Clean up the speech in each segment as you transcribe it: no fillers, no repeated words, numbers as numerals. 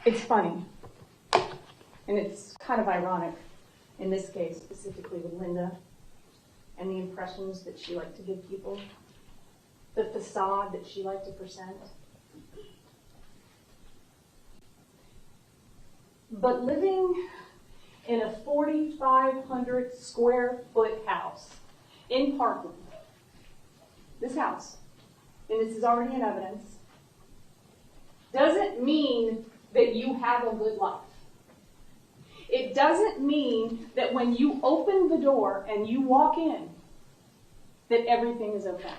it's funny, and it's kind of ironic in this case, specifically with Linda, and the impressions that she liked to give people, the facade that she liked to present. But living in a 4,500 square foot house in Parkland, this house, and this is already in evidence, doesn't mean that you have a good life. It doesn't mean that when you open the door and you walk in, that everything is okay.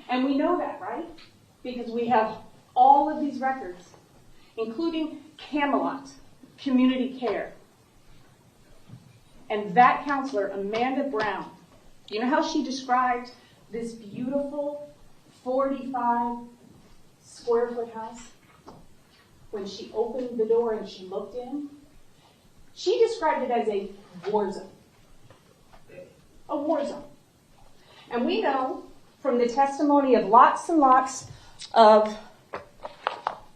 And we know that, right? Because we have all of these records, including Camelot Community Care. And that counselor, Amanda Brown, you know how she described this beautiful 45 square foot house? When she opened the door and she looked in, she described it as a war zone. A war zone. And we know from the testimony of lots and lots of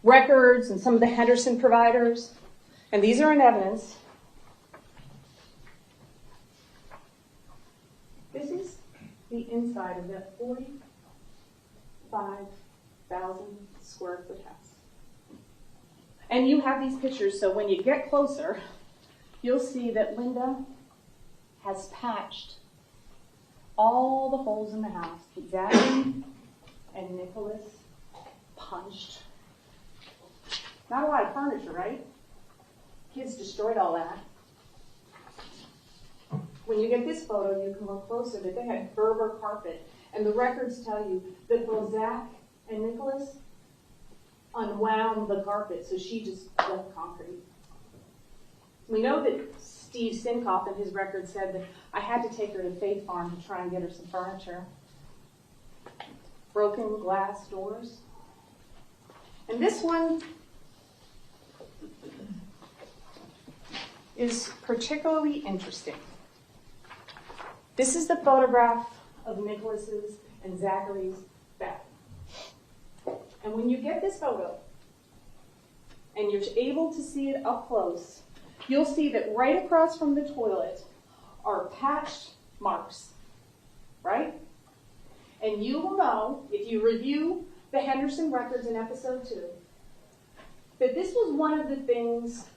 records and some of the Henderson providers, and these are in evidence, this is the inside of that 45,000 square foot house. And you have these pictures, so when you get closer, you'll see that Linda has patched all the holes in the house. Zachary and Nikolas punched. Not a lot of furniture, right? Kids destroyed all that. When you get this photo, you can look closer, that they had Berber carpet. And the records tell you that both Zach and Nikolas unwound the carpet, so she just left concrete. We know that Steve Sinkoff in his record said that I had to take her to Faith Farm to try and get her some furniture. Broken glass doors. And this one is particularly interesting. This is the photograph of Nikolas's and Zachary's bathroom. And when you get this photo, and you're able to see it up close, you'll see that right across from the toilet are patched marks, right? And you will know, if you review the Henderson records in episode 2, that this was one of the things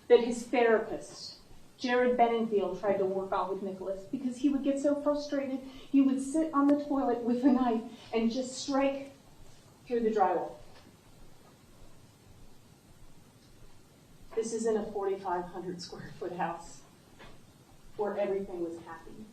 that his therapist, Jared Benningfield, tried to work on with Nikolas, because he would get so frustrated, he would sit on the toilet with a knife and just strike through the drywall. This isn't a 4,500 square foot house where everything was happy